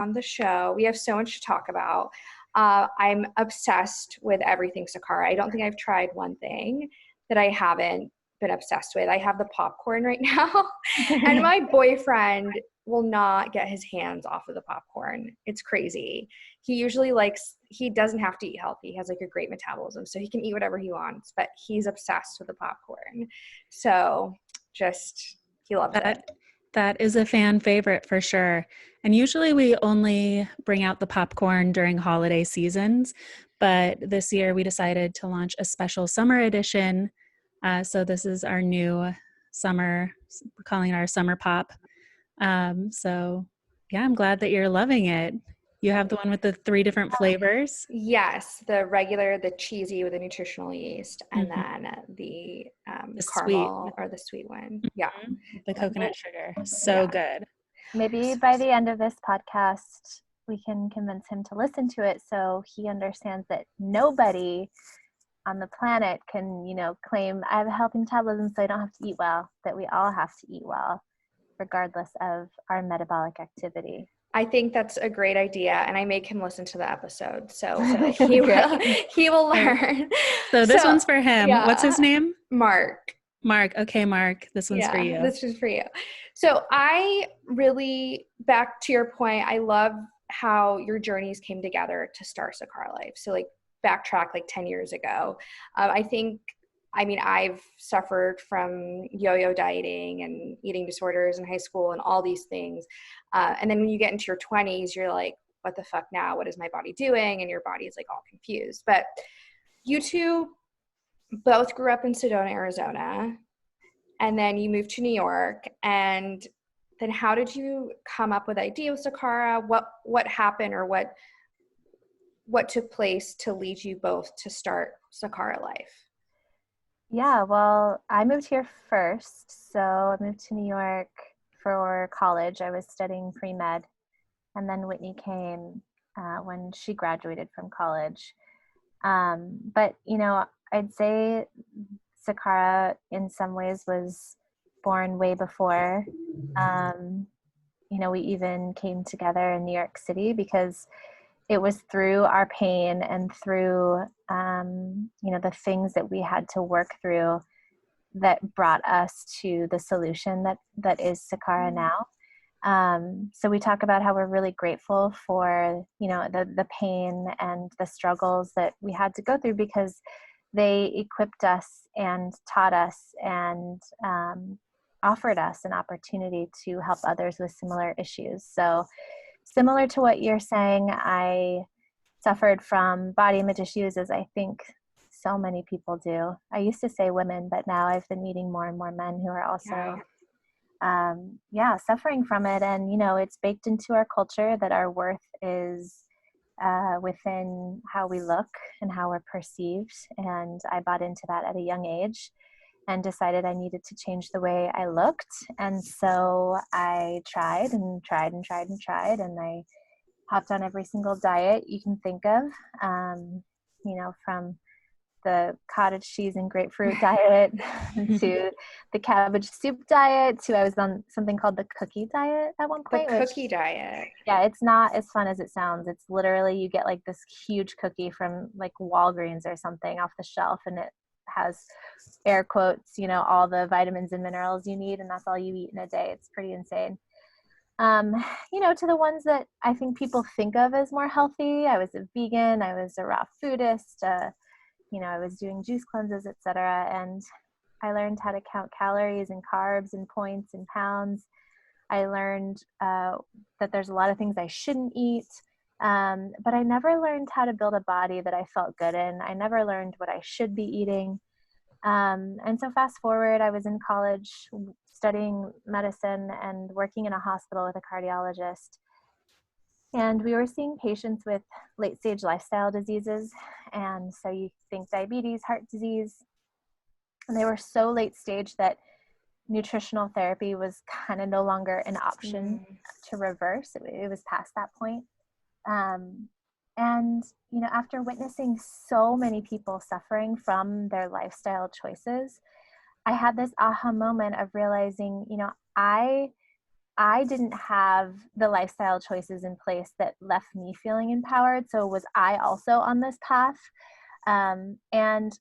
on the show. We have so much to talk about. I'm obsessed with everything Sakara. I don't think I've tried one thing that I haven't been obsessed with. I have the popcorn right now, and my boyfriend will not get his hands off of the popcorn. It's crazy. He doesn't have to eat healthy. He has like a great metabolism, so he can eat whatever he wants, but he's obsessed with the popcorn. So he loves it. That is a fan favorite for sure. And usually we only bring out the popcorn during holiday seasons, but this year we decided to launch a special summer edition. So this is our new summer, we're calling it our summer pop. So yeah, I'm glad that you're loving it. You have the one with the 3 different flavors. Yes, the regular, the cheesy with the nutritional yeast, and then the caramel sweet. or the sweet one. Yeah. The coconut sugar. So good. Maybe by the end of this podcast, we can convince him to listen to it so he understands that nobody on the planet can, claim I have a healthy metabolism so I don't have to eat well, that we all have to eat well, regardless of our metabolic activity. I think that's a great idea, and I make him listen to the episode, so he will learn. So this one's for him. Yeah. What's his name? Mark. Okay, Mark, this one's for you. This is for you. So I really, back to your point, I love how your journeys came together to start Sakara Life. So like backtrack like 10 years ago. I've suffered from yo-yo dieting and eating disorders in high school and all these things. And then when you get into your 20s, you're like, what the fuck now? What is my body doing? And your body is like all confused. But you two both grew up in Sedona, Arizona, and then you moved to New York. And then how did you come up with the idea with Sakara? What happened, or what took place to lead you both to start Sakara Life? Yeah, well, I moved here first. So I moved to New York for college. I was studying pre-med. And then Whitney came when she graduated from college. But, I'd say Sakara in some ways was born way before. We even came together in New York City because it was through our pain and through, the things that we had to work through that brought us to the solution that is Sakara now. So we talk about how we're really grateful for, the pain and the struggles that we had to go through, because they equipped us and taught us and offered us an opportunity to help others with similar issues. So similar to what you're saying, I suffered from body image issues, as I think so many people do. I used to say women, but now I've been meeting more and more men who are also suffering from it. And, it's baked into our culture that our worth is within how we look and how we're perceived. And I bought into that at a young age and decided I needed to change the way I looked. And so I tried and tried and tried and tried. And I hopped on every single diet you can think of, from the cottage cheese and grapefruit diet to the cabbage soup diet to I was on something called the cookie diet at one point. The cookie diet. Yeah, it's not as fun as it sounds. It's literally you get like this huge cookie from like Walgreens or something off the shelf, and it has air quotes, all the vitamins and minerals you need, and that's all you eat in a day. It's pretty insane. To the ones that I think people think of as more healthy, I was a vegan, I was a raw foodist, I was doing juice cleanses, etc. And I learned how to count calories and carbs and points and pounds. I learned that there's a lot of things I shouldn't eat. But I never learned how to build a body that I felt good in. I never learned what I should be eating. And so fast forward, I was in college studying medicine and working in a hospital with a cardiologist. And we were seeing patients with late-stage lifestyle diseases. And so you think diabetes, heart disease, and they were so late-stage that nutritional therapy was kind of no longer an option to reverse. It was past that point. And, after witnessing so many people suffering from their lifestyle choices, I had this aha moment of realizing, I I didn't have the lifestyle choices in place that left me feeling empowered. So was I also on this path? And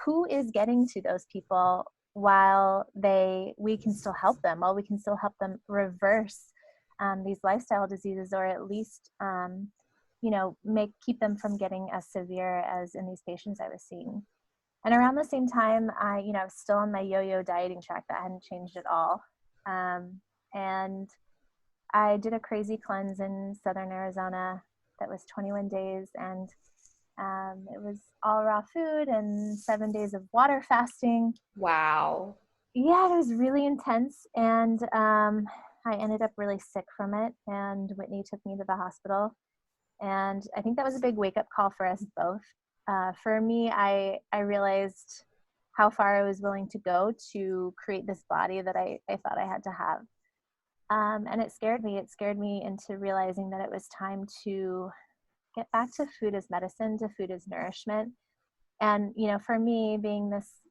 who is getting to those people while we can still help them, while we can still help them reverse these lifestyle diseases, or at least, keep them from getting as severe as in these patients I was seeing. And around the same time, I was still on my yo-yo dieting track that hadn't changed at all. And I did a crazy cleanse in Southern Arizona that was 21 days, and it was all raw food and 7 days of water fasting. Wow. Yeah, it was really intense, and I ended up really sick from it, and Whitney took me to the hospital, and I think that was a big wake-up call for us both. For me, I realized how far I was willing to go to create this body that I thought I had to have. And it scared me. It scared me into realizing that it was time to get back to food as medicine, to food as nourishment. And, for me, being this,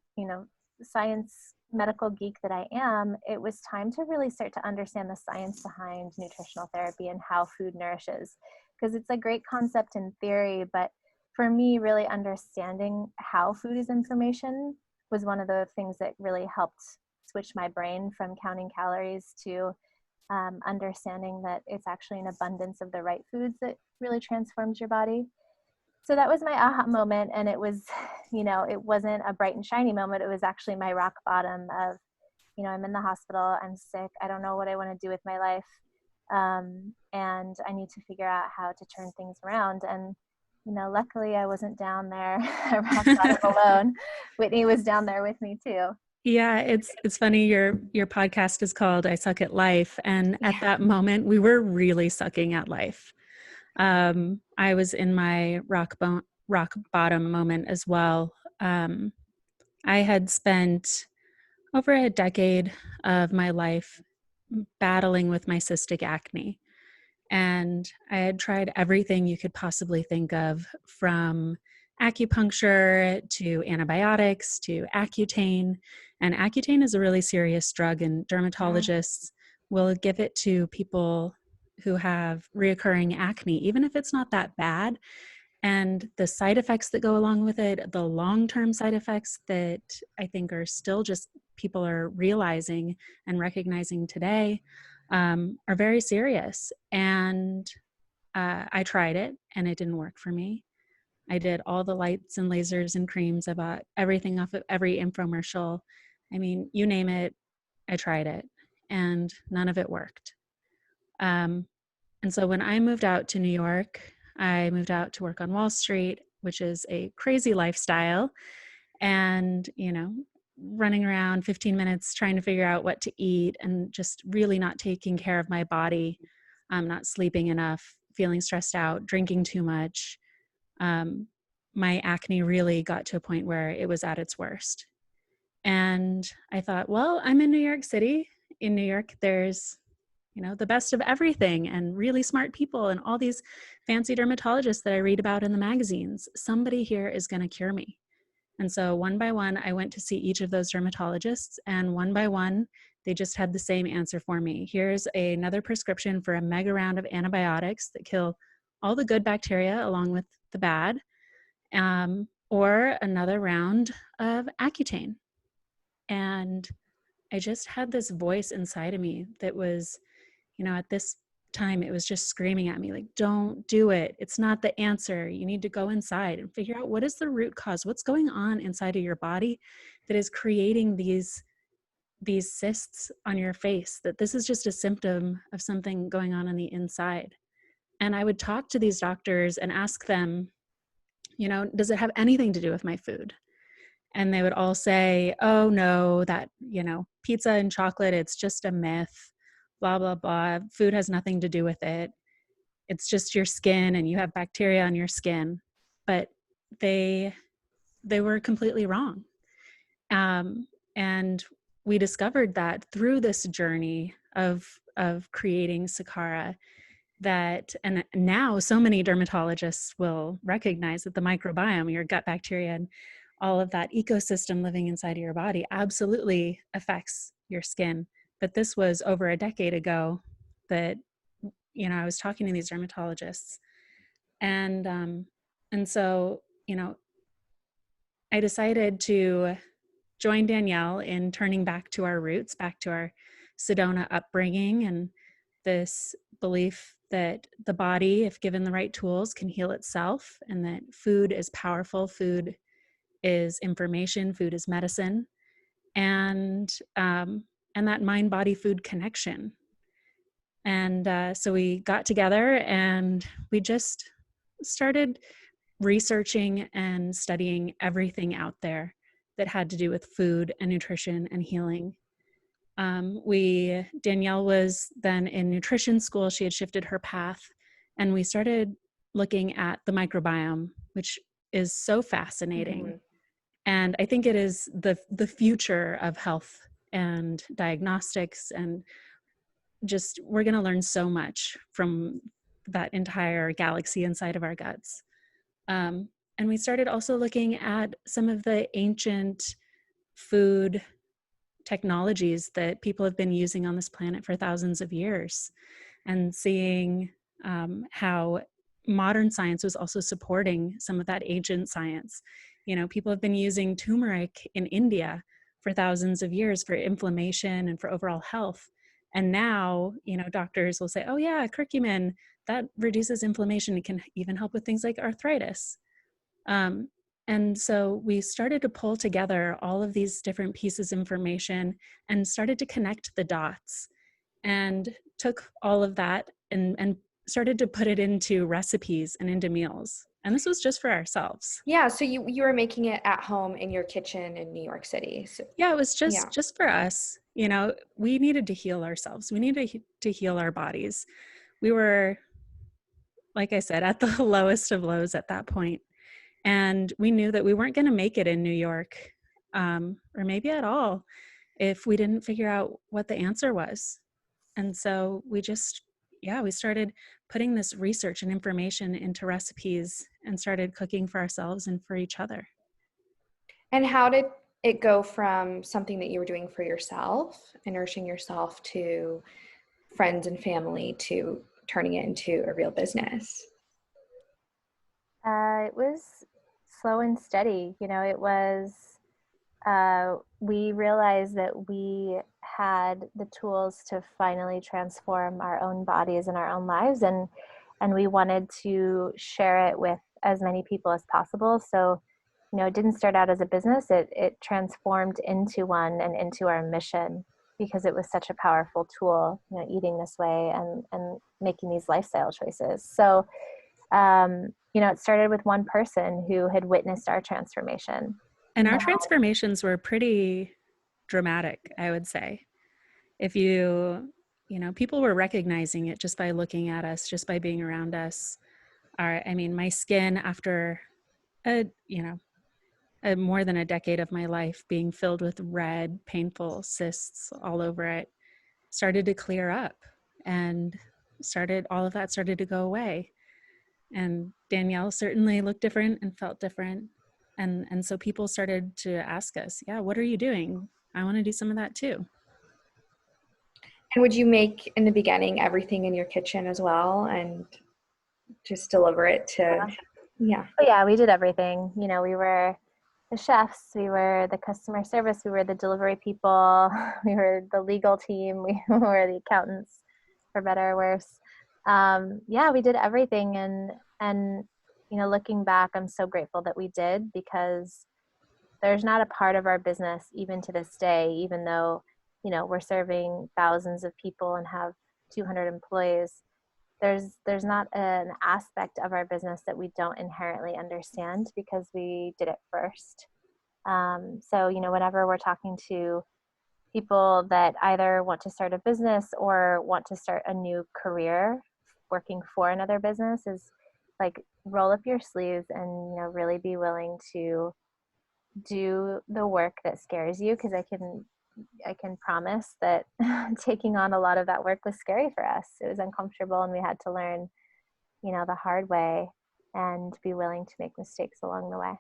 science medical geek that I am, it was time to really start to understand the science behind nutritional therapy and how food nourishes. Because it's a great concept in theory, but for me, really understanding how food is information was one of the things that really helped switch my brain from counting calories to understanding that it's actually an abundance of the right foods that really transforms your body. So that was my aha moment. And it was, it wasn't a bright and shiny moment. It was actually my rock bottom of, I'm in the hospital, I'm sick, I don't know what I want to do with my life. And I need to figure out how to turn things around. And, luckily I wasn't down there rock bottom alone. Whitney was down there with me too. Yeah, it's funny. Your podcast is called I Suck at Life. And at that moment, we were really sucking at life. I was in my rock bottom moment as well. I had spent over a decade of my life battling with my cystic acne. And I had tried everything you could possibly think of, from acupuncture to antibiotics to Accutane. And Accutane is a really serious drug, and dermatologists will give it to people who have reoccurring acne, even if it's not that bad. And the side effects that go along with it, the long-term side effects that I think are still just people are realizing and recognizing today, are very serious. And I tried it and it didn't work for me. I did all the lights and lasers and creams. I bought everything off of every infomercial. I mean, you name it, I tried it, and none of it worked. And so when I moved out to New York, I moved out to work on Wall Street, which is a crazy lifestyle. And, running around 15 minutes trying to figure out what to eat and just really not taking care of my body, not sleeping enough, feeling stressed out, drinking too much. My acne really got to a point where it was at its worst. And I thought, well, I'm in New York City. In New York, there's, the best of everything and really smart people and all these fancy dermatologists that I read about in the magazines. Somebody here is going to cure me. And so one by one, I went to see each of those dermatologists, and one by one, they just had the same answer for me. Here's another prescription for a mega round of antibiotics that kill all the good bacteria along with the bad, or another round of Accutane. And I just had this voice inside of me that was, at this time, it was just screaming at me, like, don't do it. It's not the answer. You need to go inside and figure out what is the root cause, what's going on inside of your body that is creating these cysts on your face, that this is just a symptom of something going on the inside. And I would talk to these doctors and ask them, does it have anything to do with my food? And they would all say, oh no, that, pizza and chocolate, it's just a myth, blah, blah, blah. Food has nothing to do with it. It's just your skin and you have bacteria on your skin. But they were completely wrong. And we discovered that through this journey of creating Sakara, that, and now so many dermatologists will recognize that the microbiome, your gut bacteria, and all of that ecosystem living inside of your body absolutely affects your skin. But this was over a decade ago that, I was talking to these dermatologists, and so, I decided to join Danielle in turning back to our roots, back to our Sedona upbringing, and this belief that the body, if given the right tools, can heal itself, and that food is powerful, food is information, food is medicine, and that mind-body-food connection. And so we got together and we just started researching and studying everything out there that had to do with food and nutrition and healing. Danielle was then in nutrition school. She had shifted her path, and we started looking at the microbiome, which is so fascinating. Mm-hmm. And I think it is the future of health and diagnostics, and just we're going to learn so much from that entire galaxy inside of our guts. And we started also looking at some of the ancient food technologies that people have been using on this planet for thousands of years, and seeing how modern science was also supporting some of that ancient science. People have been using turmeric in India for thousands of years for inflammation and for overall health. And now, doctors will say, oh yeah, curcumin, that reduces inflammation. It can even help with things like arthritis. And so we started to pull together all of these different pieces of information and started to connect the dots, and took all of that and started to put it into recipes and into meals. And this was just for ourselves. Yeah. So you were making it at home in your kitchen in New York City. So, yeah, it was just for us. We needed to heal ourselves. We needed to heal our bodies. We were, like I said, at the lowest of lows at that point. And we knew that we weren't going to make it in New York, or maybe at all, if we didn't figure out what the answer was. And so we started putting this research and information into recipes and started cooking for ourselves and for each other. And how did it go from something that you were doing for yourself and nourishing yourself to friends and family to turning it into a real business? It was slow and steady. It was, we realized that we had the tools to finally transform our own bodies and our own lives, and we wanted to share it with as many people as possible. So, it didn't start out as a business. It transformed into one and into our mission, because it was such a powerful tool, eating this way and making these lifestyle choices. So, it started with one person who had witnessed our transformation. And our transformations were pretty dramatic, I would say. If people were recognizing it just by looking at us, just by being around us. My skin, after more than a decade of my life being filled with red, painful cysts all over it, started to clear up, and all of that started to go away. And Danielle certainly looked different and felt different. And so people started to ask us, yeah, what are you doing? I want to do some of that too. And would you make, in the beginning, everything in your kitchen as well and just deliver it to, yeah. Oh yeah, we did everything. We were the chefs, we were the customer service, we were the delivery people, we were the legal team, we were the accountants, for better or worse. We did everything. And looking back, I'm so grateful that we did, because there's not a part of our business, even to this day, even though, we're serving thousands of people and have 200 employees, there's not an aspect of our business that we don't inherently understand, because we did it first. So, whenever we're talking to people that either want to start a business or want to start a new career working for another business, is like, roll up your sleeves and, really be willing to do the work that scares you, because I can promise that taking on a lot of that work was scary for us. It was uncomfortable, and we had to learn, the hard way, and be willing to make mistakes along the way.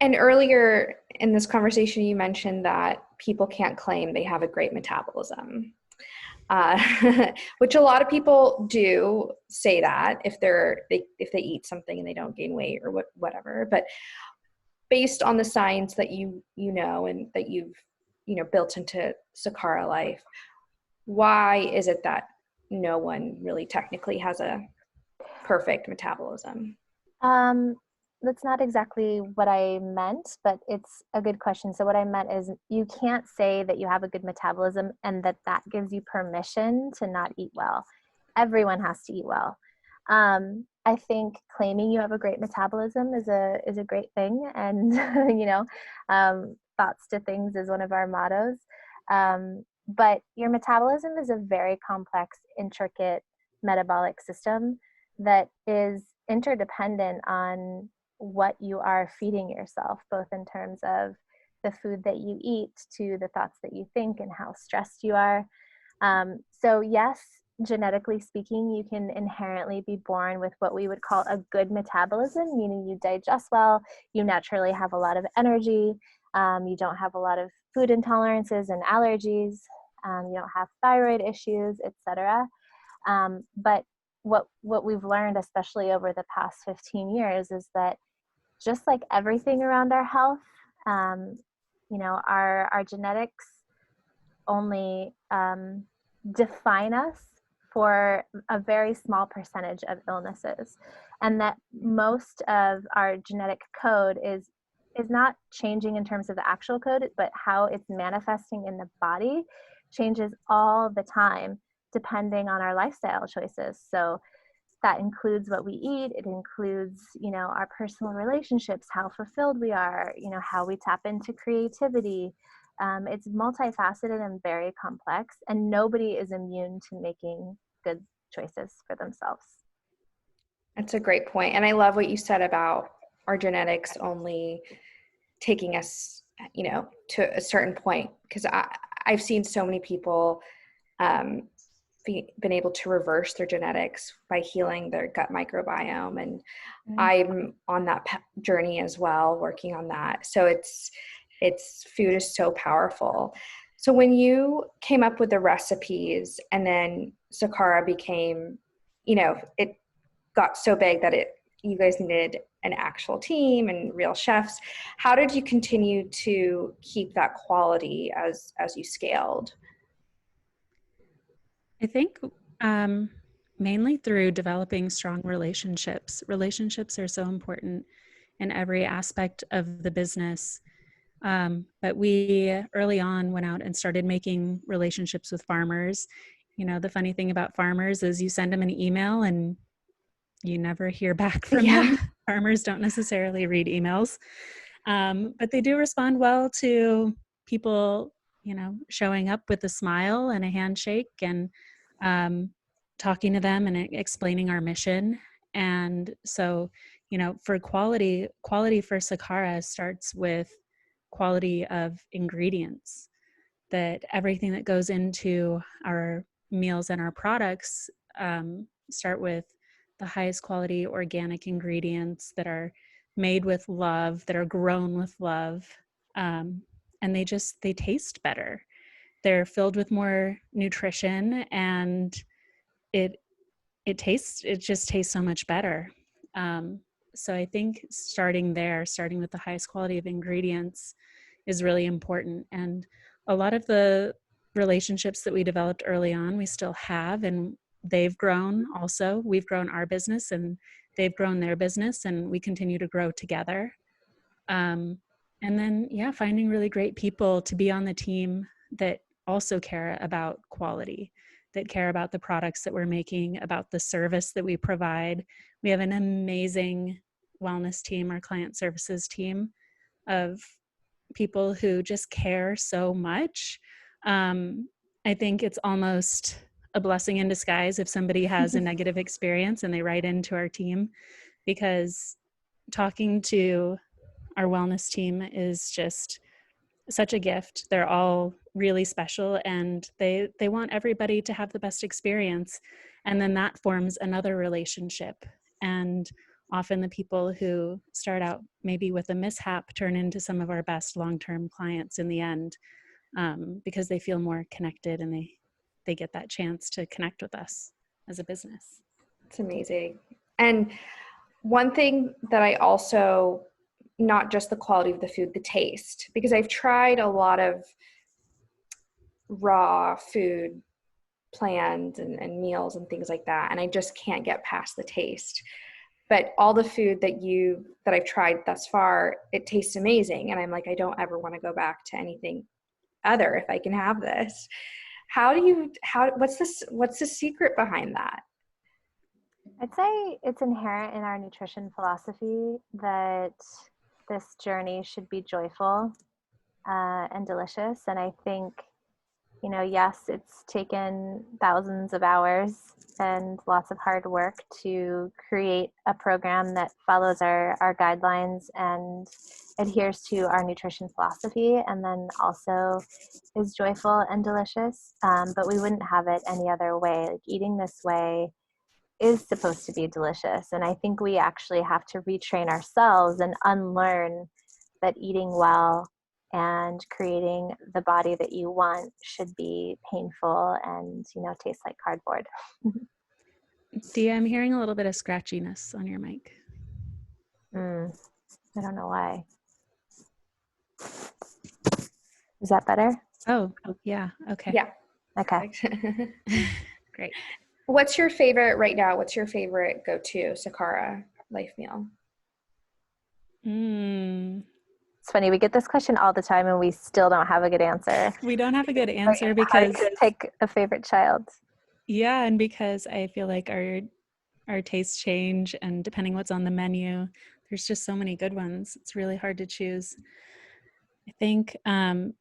And earlier in this conversation, you mentioned that people can't claim they have a great metabolism. which a lot of people do say that if they eat something and they don't gain weight or whatever. But based on the science that you know and that you've built into Sakara Life, why is it that no one really technically has a perfect metabolism? That's not exactly what I meant, but it's a good question. So what I meant is you can't say that you have a good metabolism and that gives you permission to not eat well. Everyone has to eat well. I think claiming you have a great metabolism is a great thing, and thoughts to things is one of our mottos. But your metabolism is a very complex, intricate metabolic system that is interdependent on what you are feeding yourself, both in terms of the food that you eat to the thoughts that you think and how stressed you are. So yes, genetically speaking, you can inherently be born with what we would call a good metabolism, meaning you digest well, you naturally have a lot of energy, you don't have a lot of food intolerances and allergies, you don't have thyroid issues, etc. But what we've learned, especially over the past 15 years, is that just like everything around our health, our genetics only define us for a very small percentage of illnesses, and that most of our genetic code is not changing in terms of the actual code, but how it's manifesting in the body changes all the time depending on our lifestyle choices. So that includes what we eat. It includes, our personal relationships, how fulfilled we are, how we tap into creativity. It's multifaceted and very complex, and nobody is immune to making good choices for themselves. That's a great point. And I love what you said about our genetics only taking us, to a certain point, because I've seen so many people been able to reverse their genetics by healing their gut microbiome. And I'm on that journey as well, working on that. So food is so powerful. So when you came up with the recipes and then Sakara became, it got so big that you guys needed an actual team and real chefs, how did you continue to keep that quality as you scaled? I think mainly through developing strong relationships. Relationships are so important in every aspect of the business. But we early on went out and started making relationships with farmers. The funny thing about farmers is you send them an email and you never hear back from them. Farmers don't necessarily read emails, but they do respond well to people, showing up with a smile and a handshake and talking to them and explaining our mission. And so, for quality for Sakara starts with quality of ingredients, that everything that goes into our meals and our products start with the highest quality organic ingredients that are made with love, that are grown with love. And they taste better. They're filled with more nutrition, and it just tastes so much better. So I think starting with the highest quality of ingredients is really important. And a lot of the relationships that we developed early on, we still have, and they've grown also. We've grown our business and they've grown their business, and we continue to grow together. And then, finding really great people to be on the team that also care about quality, that care about the products that we're making, about the service that we provide. We have an amazing wellness team, our client services team of people who just care so much. I think it's almost a blessing in disguise if somebody has a negative experience and they write into our team, because talking to our wellness team is just such a gift. They're all really special, and they want everybody to have the best experience. And then that forms another relationship. And often the people who start out maybe with a mishap turn into some of our best long-term clients in the end, because they feel more connected and they get that chance to connect with us as a business. It's amazing. And one thing that I also, not just the quality of the food, the taste, because I've tried a lot of raw food plans and meals and things like that, and I just can't get past the taste. But all the food that I've tried thus far, it tastes amazing, and I'm like, I don't ever want to go back to anything other if I can have this. What's the secret behind that? I'd say it's inherent in our nutrition philosophy that this journey should be joyful and delicious. And I think, yes, it's taken thousands of hours and lots of hard work to create a program that follows our guidelines and adheres to our nutrition philosophy, and then also is joyful and delicious. But we wouldn't have it any other way. Like, eating this way is supposed to be delicious. And I think we actually have to retrain ourselves and unlearn that eating well and creating the body that you want should be painful and, taste like cardboard. Dia, I'm hearing a little bit of scratchiness on your mic. I don't know why. Is that better? Oh, yeah. Okay. Yeah. Okay. Great. What's your favorite right now? What's your favorite go-to Sakara Life meal? It's funny, we get this question all the time and we still don't have a good answer. We don't have a good answer because hard to pick a favorite child. Yeah, and because I feel like our tastes change, and depending what's on the menu, there's just so many good ones. It's really hard to choose. I think I've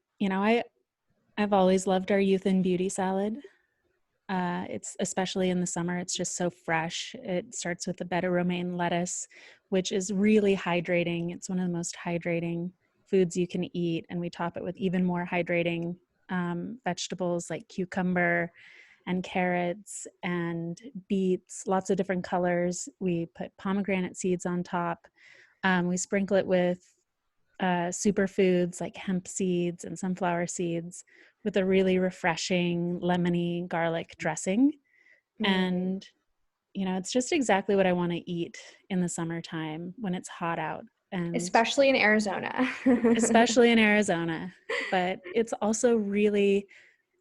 always loved our youth and beauty salad. It's especially in the summer, it's just so fresh. It starts with the beta romaine lettuce, which is really hydrating. It's one of the most hydrating foods you can eat. And we top it with even more hydrating vegetables like cucumber and carrots and beets, lots of different colors. We put pomegranate seeds on top. We sprinkle it with superfoods like hemp seeds and sunflower seeds with a really refreshing lemony garlic dressing. And, it's just exactly what I want to eat in the summertime when it's hot out. And especially in Arizona. But it's also really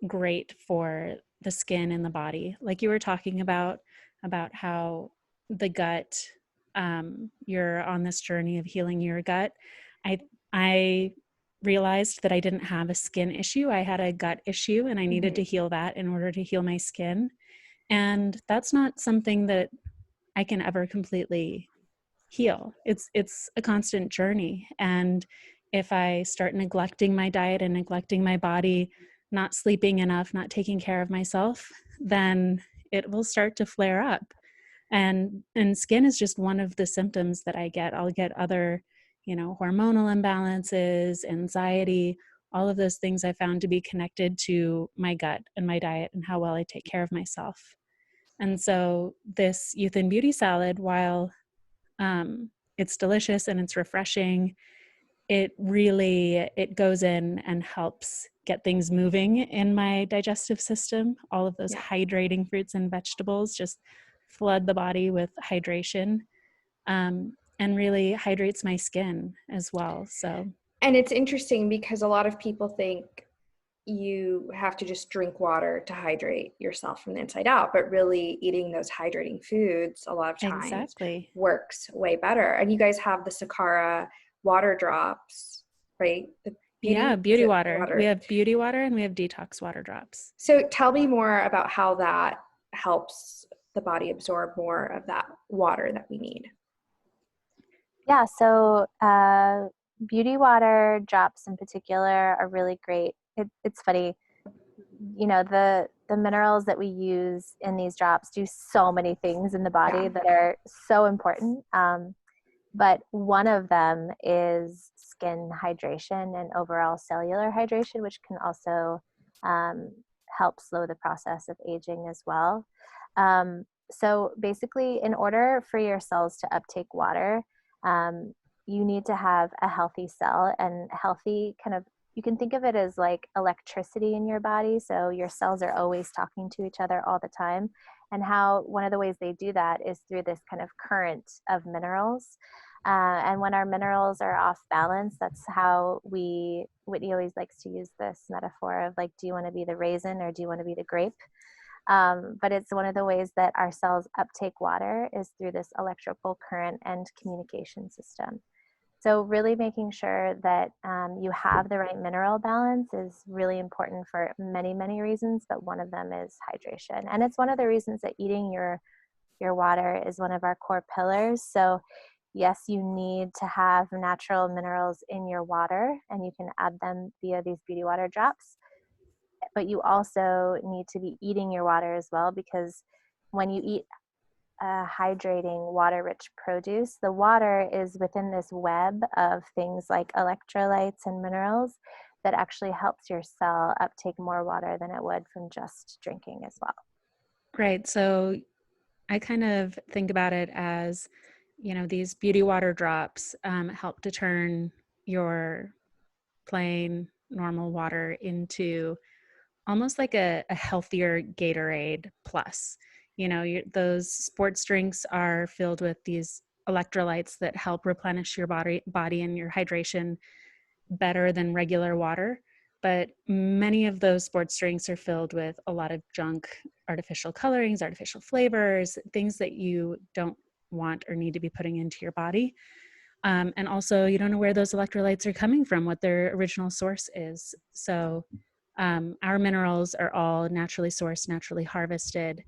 great for the skin and the body. Like you were talking about how the gut, you're on this journey of healing your gut. I realized that I didn't have a skin issue. I had a gut issue, and I needed to heal that in order to heal my skin. And that's not something that I can ever completely heal. It's a constant journey. And if I start neglecting my diet and neglecting my body, not sleeping enough, not taking care of myself, then it will start to flare up. And skin is just one of the symptoms that I get. I'll get other, hormonal imbalances, anxiety, all of those things I found to be connected to my gut and my diet and how well I take care of myself. And so this youth and beauty salad, while it's delicious and it's refreshing, it goes in and helps get things moving in my digestive system. All of those hydrating fruits and vegetables just flood the body with hydration, and really hydrates my skin as well. So, and it's interesting because a lot of people think you have to just drink water to hydrate yourself from the inside out, but really eating those hydrating foods a lot of times works way better. And you guys have the Sakara water drops, right? Beauty water. We have beauty water and we have detox water drops. So tell me more about how that helps the body absorb more of that water that we need. Yeah, so beauty water drops in particular are really great. It's funny, the minerals that we use in these drops do so many things in the body that are so important. But one of them is skin hydration and overall cellular hydration, which can also help slow the process of aging as well. So basically, in order for your cells to uptake water, you need to have a healthy cell, and healthy kind of you can think of it as like electricity in your body. So your cells are always talking to each other all the time. And how one of the ways they do that is through this kind of current of minerals. And when our minerals are off balance, that's how Whitney always likes to use this metaphor of like, do you want to be the raisin or do you want to be the grape? But it's one of the ways that our cells uptake water is through this electrical current and communication system. So really making sure that you have the right mineral balance is really important for many, many reasons, but one of them is hydration. And it's one of the reasons that eating your water is one of our core pillars. So yes, you need to have natural minerals in your water, and you can add them via these beauty water drops. But you also need to be eating your water as well, because when you eat hydrating, water-rich produce, the water is within this web of things like electrolytes and minerals that actually helps your cell uptake more water than it would from just drinking as well. Right. So I kind of think about it as, these beauty water drops help to turn your plain normal water into almost like a healthier Gatorade plus. Those sports drinks are filled with these electrolytes that help replenish your body and your hydration better than regular water. But many of those sports drinks are filled with a lot of junk, artificial colorings, artificial flavors, things that you don't want or need to be putting into your body. And also, you don't know where those electrolytes are coming from, what their original source is. So our minerals are all naturally sourced, naturally harvested.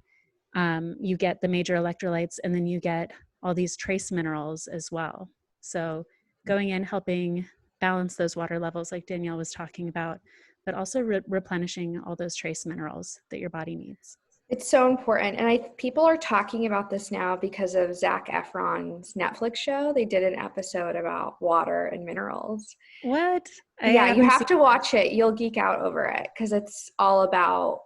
You get the major electrolytes, and then you get all these trace minerals as well. So going in, helping balance those water levels like Danielle was talking about, but also replenishing all those trace minerals that your body needs. It's so important. And people are talking about this now because of Zac Efron's Netflix show. They did an episode about water and minerals. What? Yeah, you have to watch it. You'll geek out over it because it's all about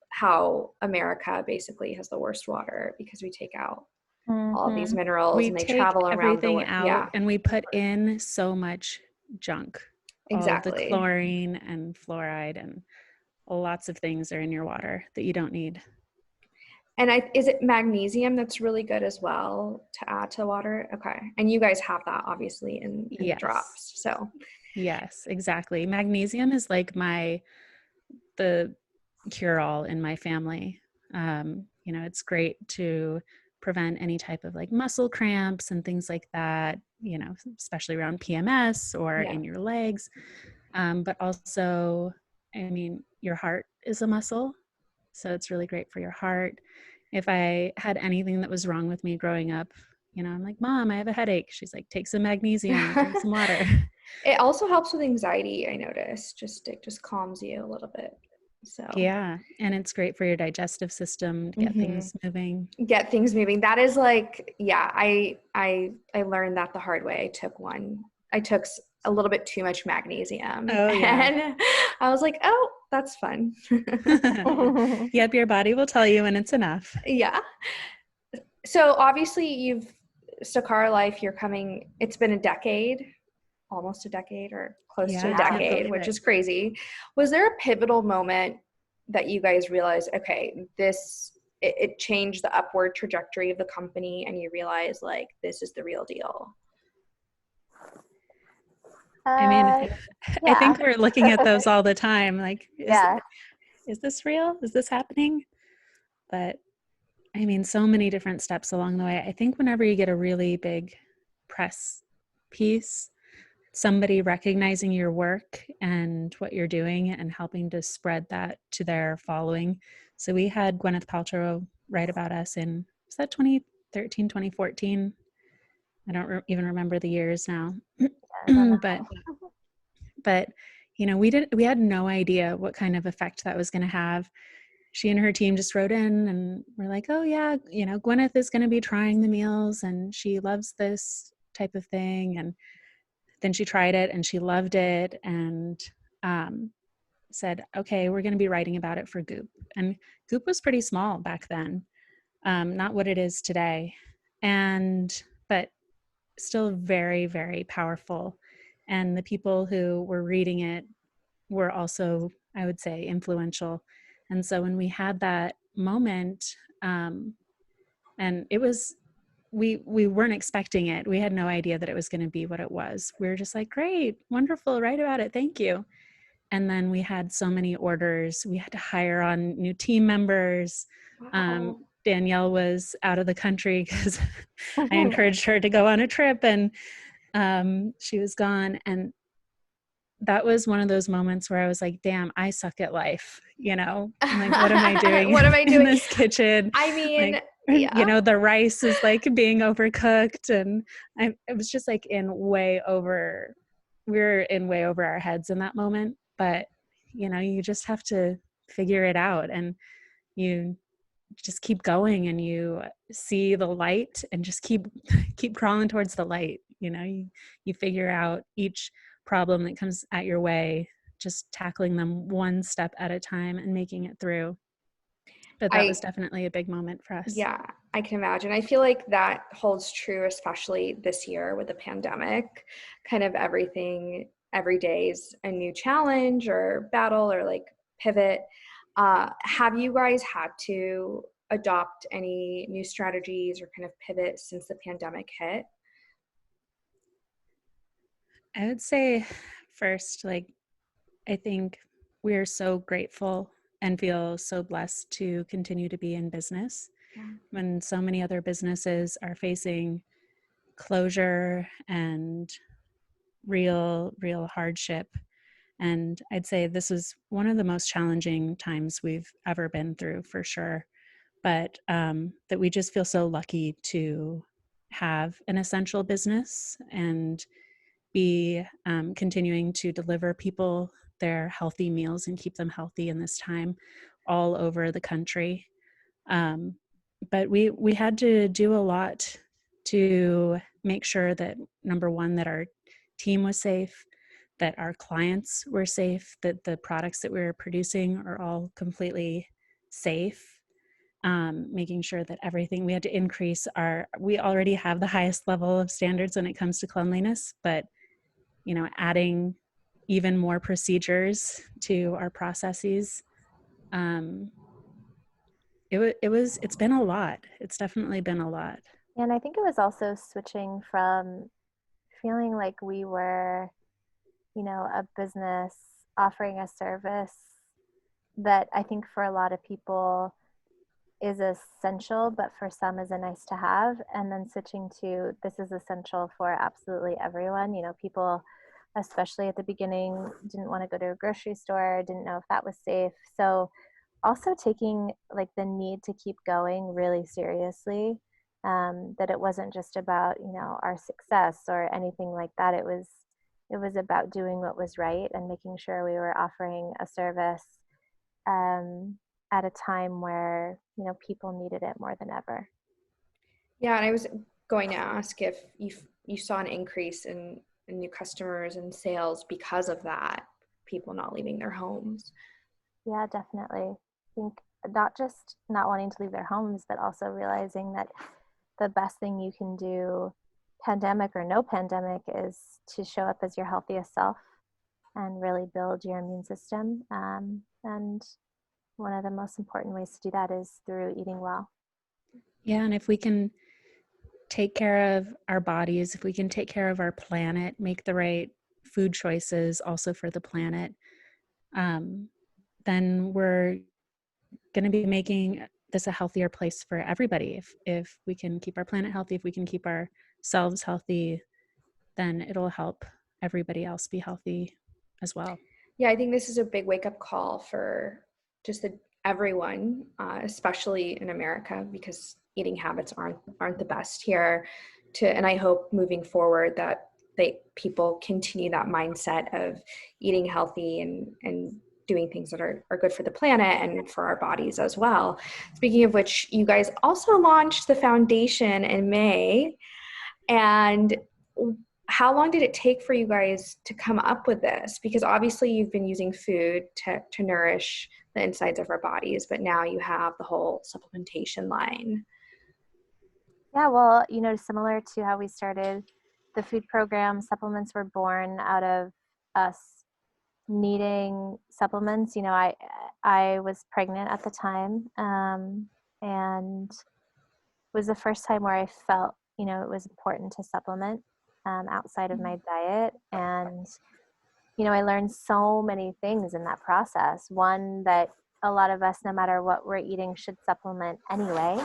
how America basically has the worst water because we take out all these minerals and they travel around the world. Yeah, and we put in so much junk. Exactly. All the chlorine and fluoride and lots of things are in your water that you don't need. And is it magnesium that's really good as well to add to water? Okay. And you guys have that obviously in yes. drops. So yes, exactly. Magnesium is like the cure-all in my family. It's great to prevent any type of like muscle cramps and things like that, especially around PMS or in your legs. But also, your heart is a muscle. So it's really great for your heart. If I had anything that was wrong with me growing up, I'm like, Mom, I have a headache. She's like, take some magnesium, drink some water. It also helps with anxiety, I noticed. It just calms you a little bit. So yeah, and it's great for your digestive system to get things moving. Get things moving. That is like, yeah, I learned that the hard way. I took a little bit too much magnesium. Oh, yeah. And I was like, oh, that's fun. Yep, your body will tell you when it's enough. Yeah. So obviously Sakara Life, it's been a decade, almost a decade or close to a decade, which is crazy. Was there a pivotal moment that you guys realized, okay, it changed the upward trajectory of the company and you realize like, this is the real deal? I think we're looking at those all the time. Like, is this real? Is this happening? But so many different steps along the way. I think whenever you get a really big press piece, somebody recognizing your work and what you're doing and helping to spread that to their following. So we had Gwyneth Paltrow write about us in, was that 2013, 2014? I don't even remember the years now. but we had no idea what kind of effect that was going to have. She and her team just wrote in and were like, oh yeah, Gwyneth is going to be trying the meals and she loves this type of thing. And then she tried it and she loved it and said, okay, we're going to be writing about it for Goop. And Goop was pretty small back then, not what it is today. But still very, very powerful. And the people who were reading it were also, I would say, influential. And so when we had that moment, and it was, we weren't expecting it. We had no idea that it was going to be what it was. We were just like, great, wonderful, write about it, thank you. And then we had so many orders. We had to hire on new team members. Wow. Danielle was out of the country because I encouraged her to go on a trip, and she was gone. And that was one of those moments where I was like, damn, I suck at life. I'm like, what am I doing What am I in doing? this kitchen? I mean, Like, yeah. the rice is like being overcooked. And it was just like we were in way over our heads in that moment. But, you just have to figure it out, and you just keep going, and you see the light, and just keep crawling towards the light. You figure out each problem that comes at your way, just tackling them one step at a time and making it through. But that was definitely a big moment for us. Yeah, I can imagine. I feel like that holds true, especially this year with the pandemic. Kind of everything, every day is a new challenge or battle or like pivot. Have you guys had to adopt any new strategies or kind of pivot since the pandemic hit? I would say first, like, I think we're so grateful and feel so blessed to continue to be in business when so many other businesses are facing closure and real hardship. And I'd say this is one of the most challenging times we've ever been through, for sure. But that we just feel so lucky to have an essential business and be continuing to deliver people their healthy meals and keep them healthy in this time all over the country. But we had to do a lot to make sure that, number one, that our team was safe, that our clients were safe, that the products that we were producing are all completely safe. Making sure that everything, we had to increase we already have the highest level of standards when it comes to cleanliness, but adding even more procedures to our processes. It's been a lot. It's definitely been a lot. And I think it was also switching from feeling like we were, a business offering a service that I think for a lot of people is essential, but for some is a nice to have. And then switching to this is essential for absolutely everyone. People, especially at the beginning, didn't want to go to a grocery store, didn't know if that was safe. So also taking like the need to keep going really seriously, that it wasn't just about, our success or anything like that. It was about doing what was right and making sure we were offering a service at a time where people needed it more than ever. Yeah, and I was going to ask if you saw an increase in new customers and sales because of that, people not leaving their homes. Yeah, definitely. I think not just not wanting to leave their homes, but also realizing that the best thing you can do, pandemic or no pandemic, is to show up as your healthiest self and really build your immune system. And one of the most important ways to do that is through eating well. Yeah, and if we can take care of our bodies, if we can take care of our planet, make the right food choices also for the planet, then we're going to be making this a healthier place for everybody. If we can keep our planet healthy, if we can keep ourselves healthy, then it'll help everybody else be healthy as well. Yeah, I think this is a big wake-up call for just everyone, especially in America, because eating habits aren't the best here. And I hope moving forward that people continue that mindset of eating healthy and doing things that are good for the planet and for our bodies as well. Speaking of which, you guys also launched the foundation in May. And how long did it take for you guys to come up with this? Because obviously you've been using food to nourish the insides of our bodies, but now you have the whole supplementation line. Yeah, well, similar to how we started the food program, supplements were born out of us needing supplements. I was pregnant at the time, and was the first time where I felt, it was important to supplement outside of my diet. And, I learned so many things in that process. One, that a lot of us, no matter what we're eating, should supplement anyway,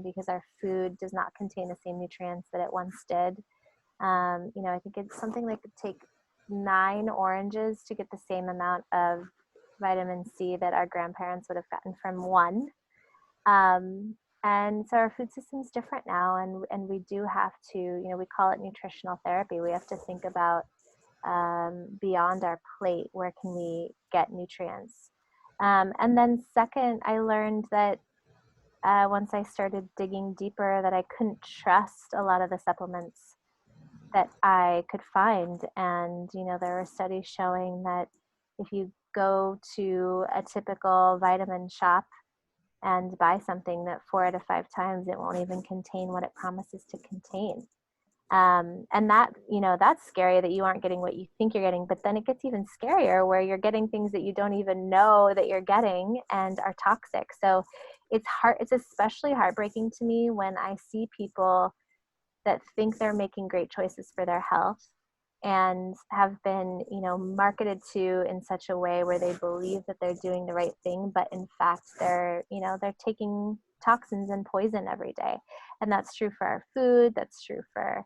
because our food does not contain the same nutrients that it once did. I think it's something that could take 9 oranges to get the same amount of vitamin C that our grandparents would have gotten from one. And so our food system is different now, and we do have to, we call it nutritional therapy. We have to think about beyond our plate, where can we get nutrients? And then second, I learned that once I started digging deeper, that I couldn't trust a lot of the supplements that I could find. And, there were studies showing that if you go to a typical vitamin shop and buy something, that 4 out of 5 times it won't even contain what it promises to contain. And that, that's scary, that you aren't getting what you think you're getting, but then it gets even scarier where you're getting things that you don't even know that you're getting and are toxic. So it's especially heartbreaking to me when I see people that think they're making great choices for their health and have been, marketed to in such a way where they believe that they're doing the right thing, but in fact they're taking toxins and poison every day. And that's true for our food, that's true for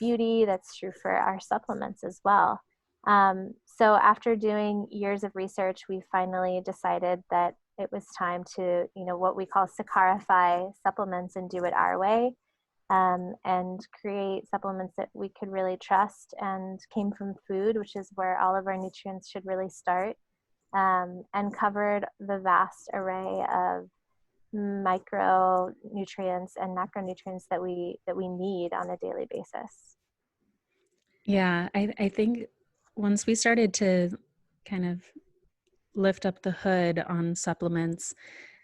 beauty, that's true for our supplements as well. So after doing years of research, we finally decided that it was time to, what we call Sakarify supplements and do it our way. And create supplements that we could really trust and came from food, which is where all of our nutrients should really start, and covered the vast array of micronutrients and macronutrients that we need on a daily basis. Yeah, I think once we started to kind of lift up the hood on supplements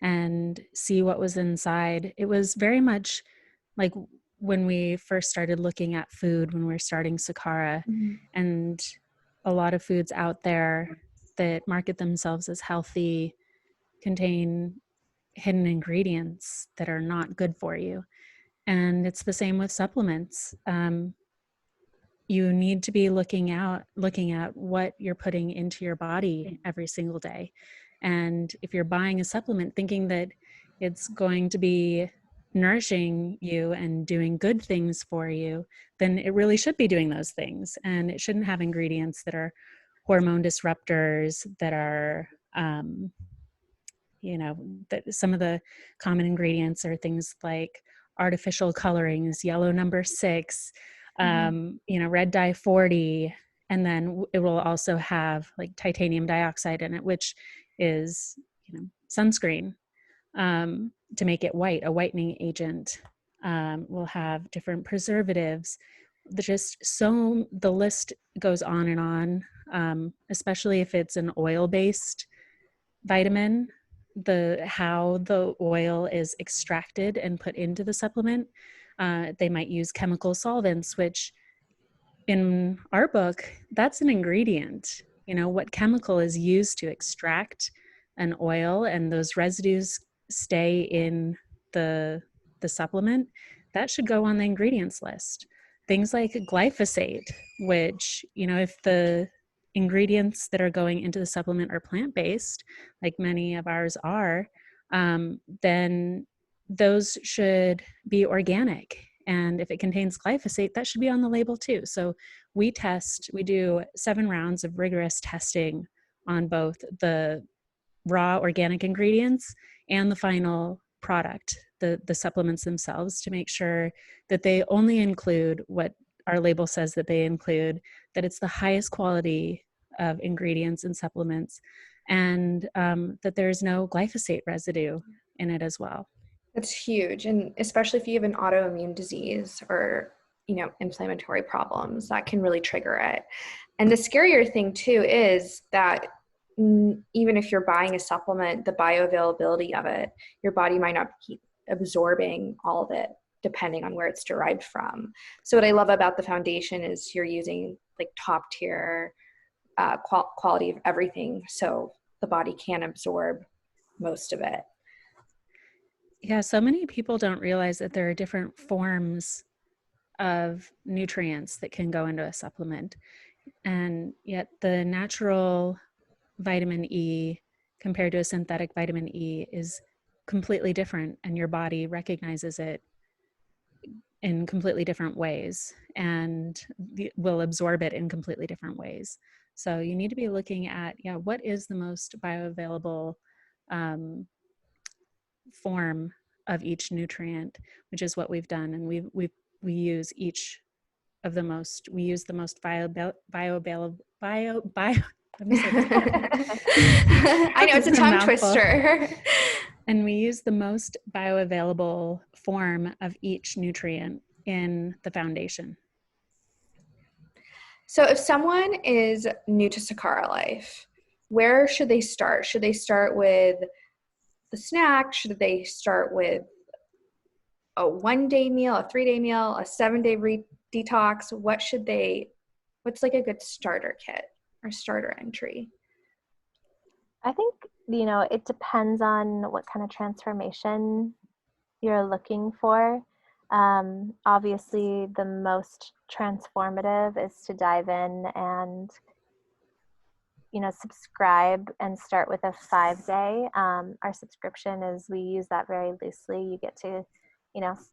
and see what was inside, it was very much like when we first started looking at food, when we were starting Sakara, and a lot of foods out there that market themselves as healthy contain hidden ingredients that are not good for you. And it's the same with supplements. You need to be looking at what you're putting into your body every single day. And if you're buying a supplement thinking that it's going to be nourishing you and doing good things for you, then it really should be doing those things. And it shouldn't have ingredients that are hormone disruptors, that are, that some of the common ingredients are things like artificial colorings, yellow number 6, red dye 40, and then it will also have like titanium dioxide in it, which is, sunscreen, to make it white, a whitening agent. We'll have different preservatives. The list goes on and on, especially if it's an oil-based vitamin, how the oil is extracted and put into the supplement. They might use chemical solvents, which in our book, that's an ingredient. What chemical is used to extract an oil and those residues stay in the supplement, that should go on the ingredients list. Things like glyphosate, which, if the ingredients that are going into the supplement are plant-based, like many of ours are, then those should be organic. And if it contains glyphosate, that should be on the label too. So we do 7 rounds of rigorous testing on both the raw organic ingredients and the final product, the supplements themselves, to make sure that they only include what our label says that they include, that it's the highest quality of ingredients and supplements, and that there's no glyphosate residue in it as well. That's huge. And especially if you have an autoimmune disease or, inflammatory problems, that can really trigger it. And the scarier thing too is that even if you're buying a supplement, the bioavailability of it, your body might not keep absorbing all of it depending on where it's derived from. So what I love about the foundation is you're using like top tier quality of everything, so the body can absorb most of it. Yeah, so many people don't realize that there are different forms of nutrients that can go into a supplement. And yet the natural vitamin E compared to a synthetic vitamin E is completely different, and your body recognizes it in completely different ways and will absorb it in completely different ways. So you need to be looking at, what is the most bioavailable form of each nutrient, which is what we've done. And we use each of the most, we use the most bioavailable, let me say this. I know, it's a tongue twister. And we use the most bioavailable form of each nutrient in the foundation. So if someone is new to Sakara Life, where should they start? Should they start with the snack? Should they start with a 1-day meal, a 3-day meal, a 7-day detox? What's like a good starter kit or starter entry? I think, it depends on what kind of transformation you're looking for. Obviously, the most transformative is to dive in and, subscribe and start with a 5-day. Our subscription we use that very loosely. You get to,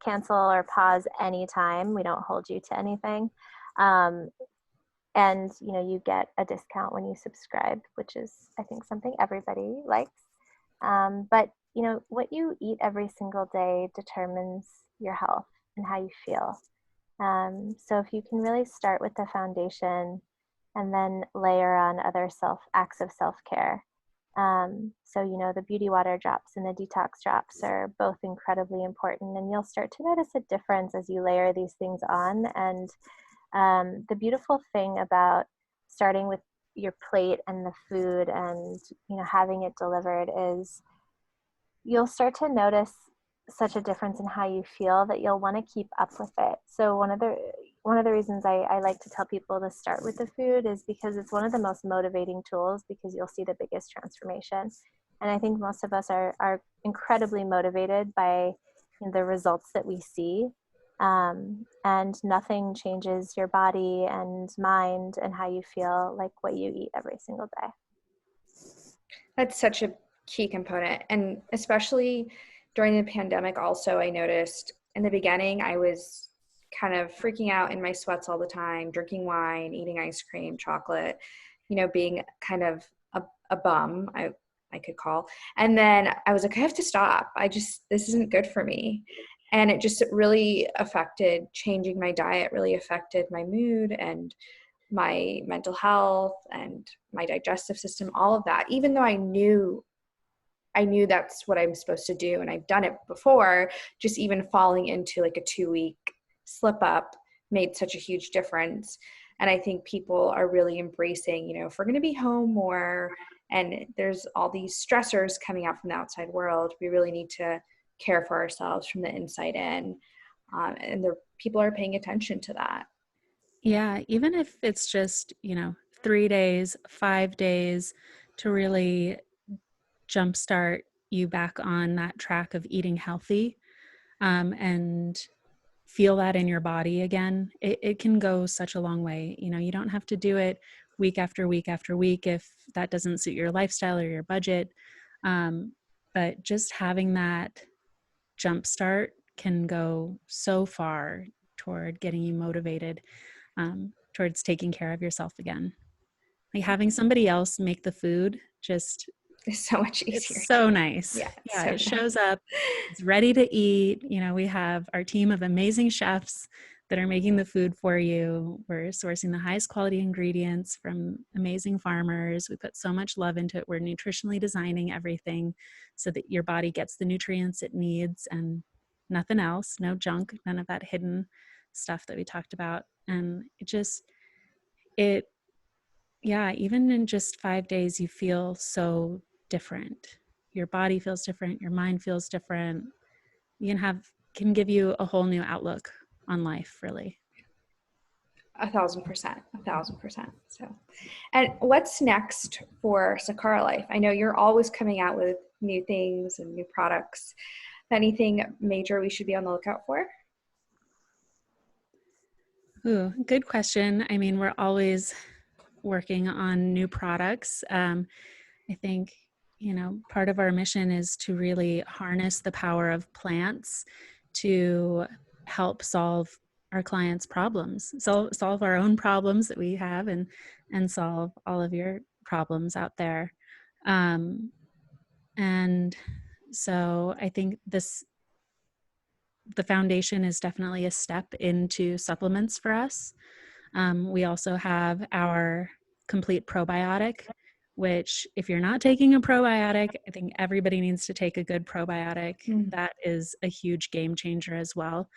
cancel or pause anytime. We don't hold you to anything. And, you get a discount when you subscribe, which is, I think, something everybody likes. But, what you eat every single day determines your health and how you feel. So if you can really start with the foundation and then layer on other acts of self-care. So, the beauty water drops and the detox drops are both incredibly important, and you'll start to notice a difference as you layer these things on. And the beautiful thing about starting with your plate and the food and, having it delivered is you'll start to notice such a difference in how you feel that you'll want to keep up with it. So one of the reasons I like to tell people to start with the food is because it's one of the most motivating tools, because you'll see the biggest transformation. And I think most of us are incredibly motivated by the results that we see. And nothing changes your body and mind and how you feel like what you eat every single day. That's such a key component. And especially during the pandemic also, I noticed in the beginning, I was kind of freaking out in my sweats all the time, drinking wine, eating ice cream, chocolate, being kind of a bum, I could call. And then I was like, I have to stop. This isn't good for me. And it just really affected, changing my diet really affected my mood and my mental health and my digestive system, all of that, even though I knew that's what I'm supposed to do. And I've done it before, just even falling into like a 2-week slip up made such a huge difference. And I think people are really embracing, if we're going to be home more and there's all these stressors coming out from the outside world, we really need to care for ourselves from the inside in. And people are paying attention to that. Yeah, even if it's just, 3 days, 5 days to really jumpstart you back on that track of eating healthy, and feel that in your body again, it can go such a long way. You don't have to do it week after week after week if that doesn't suit your lifestyle or your budget. But just having that jumpstart can go so far toward getting you motivated, towards taking care of yourself again. Like having somebody else make the food just It's so much easier. It's so nice. Yeah, so it shows up. It's ready to eat. We have our team of amazing chefs that are making the food for you. We're sourcing the highest quality ingredients from amazing farmers. We put so much love into it. We're nutritionally designing everything so that your body gets the nutrients it needs and nothing else, no junk, none of that hidden stuff that we talked about. And even in just 5 days, you feel so different. Your body feels different. Your mind feels different. You can give you a whole new outlook on life, really. 1,000%, 1,000%. So, and what's next for Sakara Life? I know you're always coming out with new things and new products. Anything major we should be on the lookout for? Ooh, good question. I mean, we're always working on new products. I think, part of our mission is to really harness the power of plants to help solve our clients' problems, solve our own problems that we have, and solve all of your problems out there. And so I think the foundation is definitely a step into supplements for us. We also have our complete probiotic, which if you're not taking a probiotic, I think everybody needs to take a good probiotic. That is a huge game changer as well.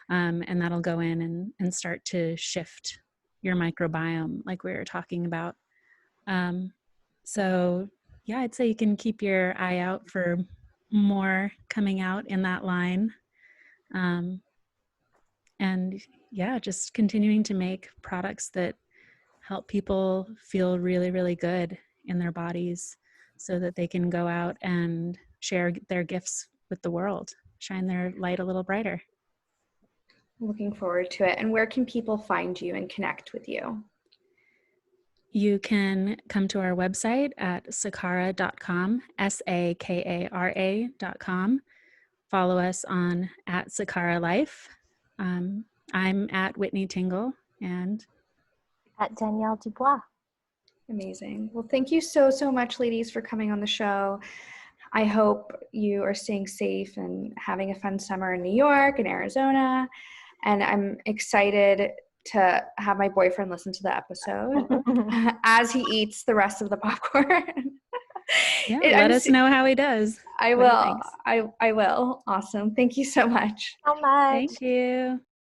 And that'll go in and start to shift your microbiome like we were talking about. So yeah, I'd say you can keep your eye out for more coming out in that line. And yeah, just continuing to make products that help people feel really, really good in their bodies so that they can go out and share their gifts with the world, shine their light a little brighter. Looking forward to it. And where can people find you and connect with you? You can come to our website at sakara.com, SAKARA.com. Follow us on at Sakara Life. I'm at Whitney Tingle and At Danielle Duboise. Amazing. Well, thank you so, so much, ladies, for coming on the show. I hope you are staying safe and having a fun summer in New York and Arizona. And I'm excited to have my boyfriend listen to the episode as he eats the rest of the popcorn. Yeah, let us know how he does. I will. I will. Awesome. Thank you so much. So much. Thank you.